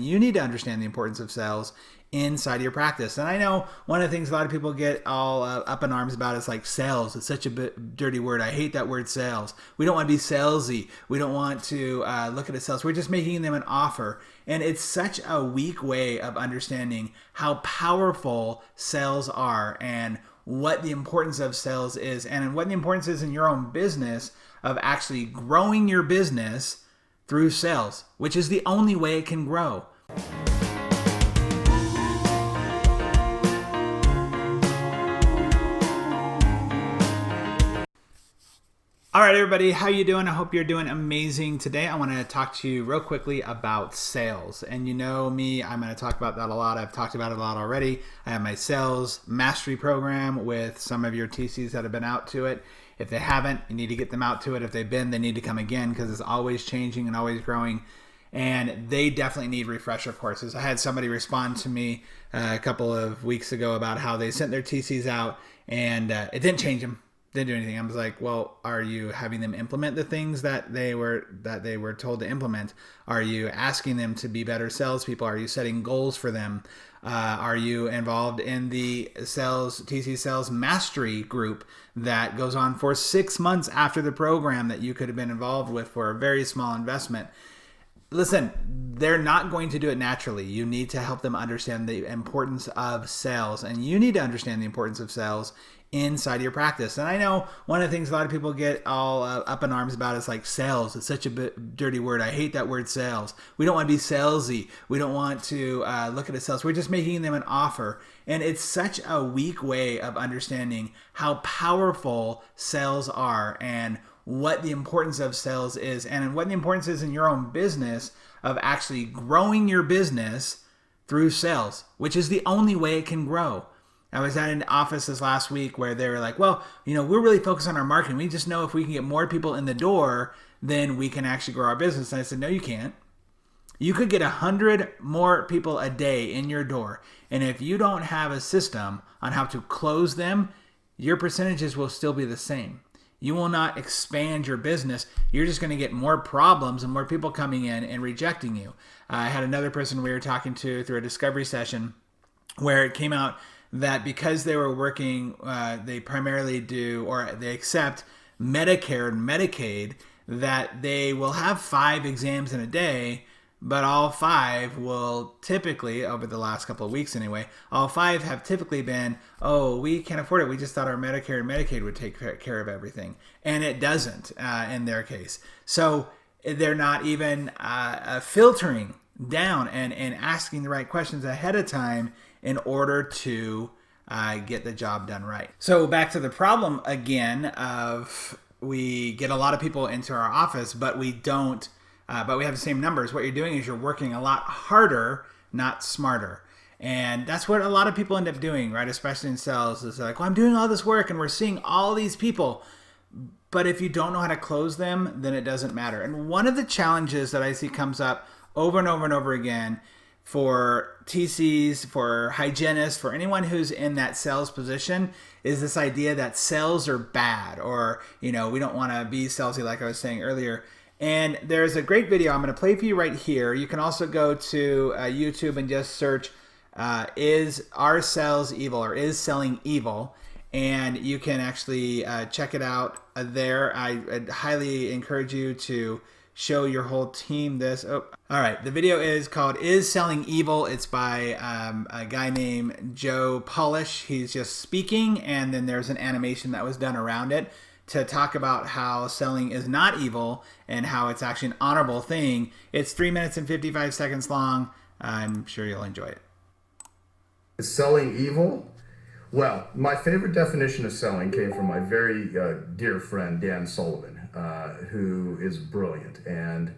you need to understand the importance of sales inside of your practice. And I know one of the things a lot of people get all up in arms about is like sales. It's such a dirty word. I hate that word sales. We don't want to be salesy. We don't want to look at it sales. We're just making them an offer. And it's such a weak way of understanding how powerful sales are and what the importance of sales is and what the importance is in your own business of actually growing your business through sales, which is the only way it can grow. All right, everybody, how you doing? I hope you're doing amazing today. I want to talk to you real quickly about sales. And you know me, I'm going to talk about that a lot. I've talked about it a lot already. I have my sales mastery program with some of your TCs that have been out to it. If they haven't, you need to get them out to it. If they've been, they need to come again because it's always changing and always growing. And they definitely need refresher courses. I had somebody respond to me a couple of weeks ago about how they sent their TCs out and it didn't change them. Didn't do anything. I was like, well, are you having them implement the things that they were told to implement? Are you asking them to be better salespeople? Are you setting goals for them? Are you involved in the TC sales mastery group that goes on for 6 months after the program that you could have been involved with for a very small investment? Listen, they're not going to do it naturally. You need to help them understand the importance of sales, and you need to understand the importance of sales inside your practice. And I know one of the things a lot of people get all up in arms about is like sales. It's such a dirty word. I hate that word sales. We don't want to be salesy. We don't want to look at it sales. We're just making them an offer. And it's such a weak way of understanding how powerful sales are and what the importance of sales is and what the importance is in your own business of actually growing your business through sales, which is the only way it can grow. I was at an office this last week where they were like, well, you know, we're really focused on our marketing. We just know if we can get more people in the door, then we can actually grow our business. And I said, no, you can't. You could get 100 more people a day in your door. And if you don't have a system on how to close them, your percentages will still be the same. You will not expand your business. You're just going to get more problems and more people coming in and rejecting you. I had another person we were talking to through a discovery session where it came out that because they were working, they primarily do, or they accept Medicare and Medicaid, that they will have 5 exams in a day, but all 5 will typically, over the last couple of weeks anyway, all 5 have typically been, oh, we can't afford it. We just thought our Medicare and Medicaid would take care of everything. And it doesn't in their case. So they're not even filtering down and asking the right questions ahead of time in order to get the job done right. So back to the problem again of we get a lot of people into our office, but we don't, but we have the same numbers. What you're doing is you're working a lot harder, not smarter. And that's what a lot of people end up doing, right? Especially in sales. It's like, well, I'm doing all this work and we're seeing all these people. But if you don't know how to close them, then it doesn't matter. And one of the challenges that I see comes up over and over and over again for TCs, for hygienists, for anyone who's in that sales position is this idea that sales are bad or, you know, we don't want to be salesy like I was saying earlier. And there's a great video I'm going to play for you right here. You can also go to YouTube and just search are sales evil or is selling evil? And you can actually check it out there. I'd highly encourage you to show your whole team this. Oh, all right. The video is called Is Selling Evil? It's by a guy named Joe Polish. He's just speaking, and then there's an animation that was done around it to talk about how selling is not evil and how it's actually an honorable thing. It's 3 minutes and 55 seconds long. I'm sure you'll enjoy it. Is selling evil? Well, my favorite definition of selling came from my very dear friend, Dan Sullivan, who is brilliant. And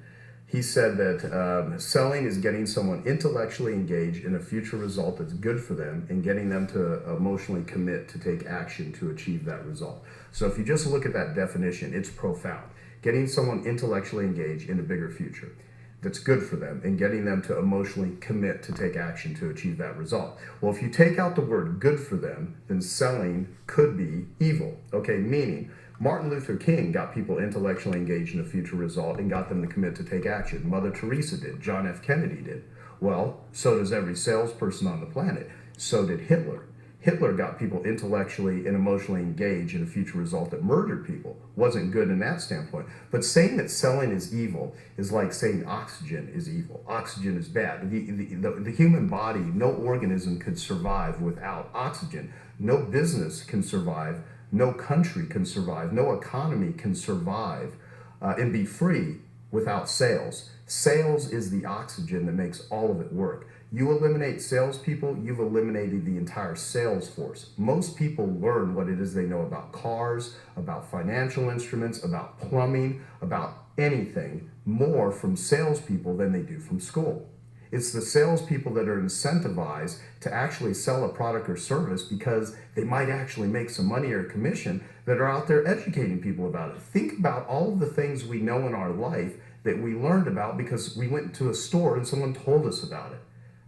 he said that selling is getting someone intellectually engaged in a future result that's good for them and getting them to emotionally commit to take action to achieve that result. So if you just look at that definition, it's profound. Getting someone intellectually engaged in a bigger future that's good for them and getting them to emotionally commit to take action to achieve that result. Well, if you take out the word good for them, then selling could be evil. Okay, meaning Martin Luther King got people intellectually engaged in a future result and got them to commit to take action. Mother Teresa did. John F. Kennedy did. Well, so does every salesperson on the planet. So did Hitler. Hitler got people intellectually and emotionally engaged in a future result that murdered people. Wasn't good in that standpoint. But saying that selling is evil is like saying oxygen is evil. Oxygen is bad. The human body, no organism could survive without oxygen. No business can survive. No country can survive. No economy can survive and be free without sales. Sales is the oxygen that makes all of it work. You eliminate salespeople, you've eliminated the entire sales force. Most people learn what it is they know about cars, about financial instruments, about plumbing, about anything more from salespeople than they do from school. It's the salespeople that are incentivized to actually sell a product or service because they might actually make some money or commission that are out there educating people about it. Think about all of the things we know in our life that we learned about because we went to a store and someone told us about it.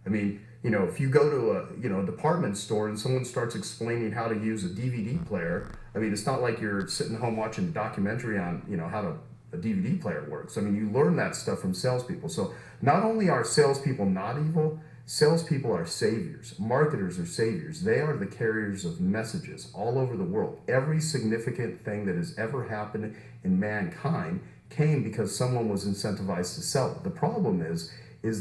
I mean, if you go to a department store and someone starts explaining how to use a DVD player, I mean, it's not like you're sitting home watching a documentary on, how a DVD player works. I mean, you learn that stuff from salespeople. So not only are salespeople not evil, salespeople are saviors. Marketers are saviors. They are the carriers of messages all over the world. Every significant thing that has ever happened in mankind came because someone was incentivized to sell it. The problem is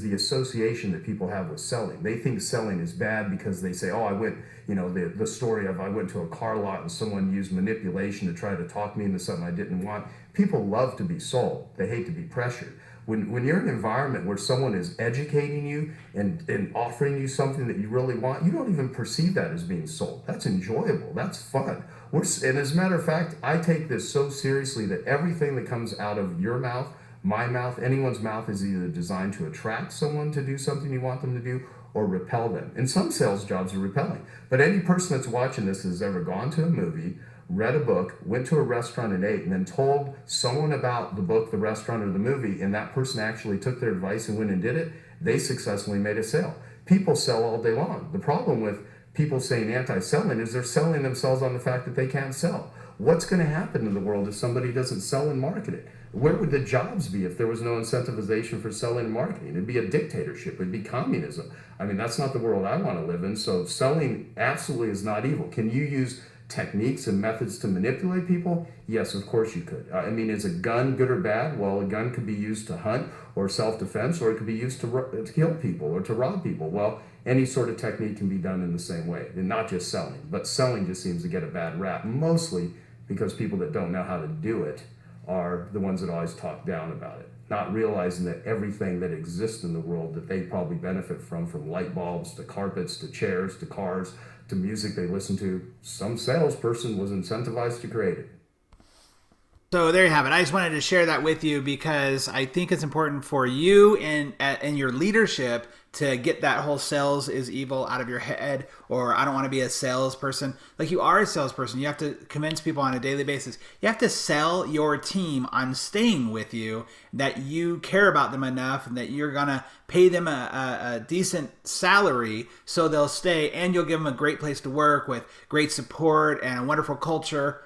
the association that people have with selling. They think selling is bad because they say, oh, I went, the story of I went to a car lot and someone used manipulation to try to talk me into something I didn't want. People love to be sold. They hate to be pressured. When you're in an environment where someone is educating you and offering you something that you really want, you don't even perceive that as being sold. That's enjoyable. That's fun. And as a matter of fact, I take this so seriously that everything that comes out of your mouth, my mouth, anyone's mouth is either designed to attract someone to do something you want them to do or repel them. And some sales jobs are repelling. But any person that's watching this has ever gone to a movie, read a book, went to a restaurant and ate, and then told someone about the book, the restaurant, or the movie, and that person actually took their advice and went and did it, they successfully made a sale. People sell all day long. The problem with people saying anti-selling is they're selling themselves on the fact that they can't sell. What's going to happen in the world if somebody doesn't sell and market it? Where would the jobs be if there was no incentivization for selling and marketing? It'd be a dictatorship. It'd be communism. I mean, that's not the world I want to live in. So selling absolutely is not evil. Can you use techniques and methods to manipulate people? Yes, of course you could. I mean, is a gun good or bad? Well, a gun could be used to hunt or self-defense, or it could be used to kill people or to rob people. Well, any sort of technique can be done in the same way, and not just selling. But selling just seems to get a bad rap, mostly because people that don't know how to do it are the ones that always talk down about it, not realizing that everything that exists in the world that they probably benefit from light bulbs to carpets to chairs to cars to music they listen to, some salesperson was incentivized to create it. So there you have it. I just wanted to share that with you because I think it's important for you and your leadership to get that whole sales is evil out of your head, or I don't want to be a salesperson. Like, you are a salesperson. You have to convince people on a daily basis. You have to sell your team on staying with you, that you care about them enough and that you're going to pay them a decent salary so they'll stay, and you'll give them a great place to work with great support and a wonderful culture.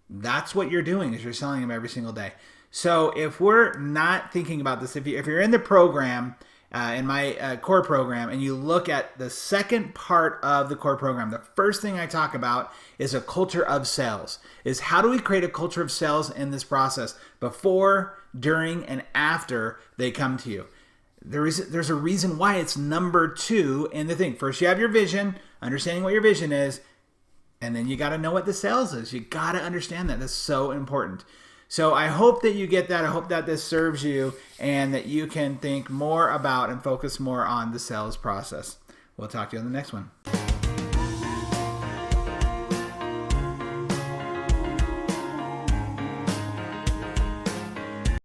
That's what you're doing, is you're selling them every single day. So if we're not thinking about this, if you're in the program, in my core program, and you look at the second part of the core program, the first thing I talk about is a culture of sales. Is how do we create a culture of sales in this process before, during, and after they come to you? There's a reason why it's number 2 in the thing. First, you have your vision, understanding what your vision is, and then you got to know what the sales is. You got to understand that. That's so important. So I hope that you get that. I hope that this serves you and that you can think more about and focus more on the sales process. We'll talk to you on the next one.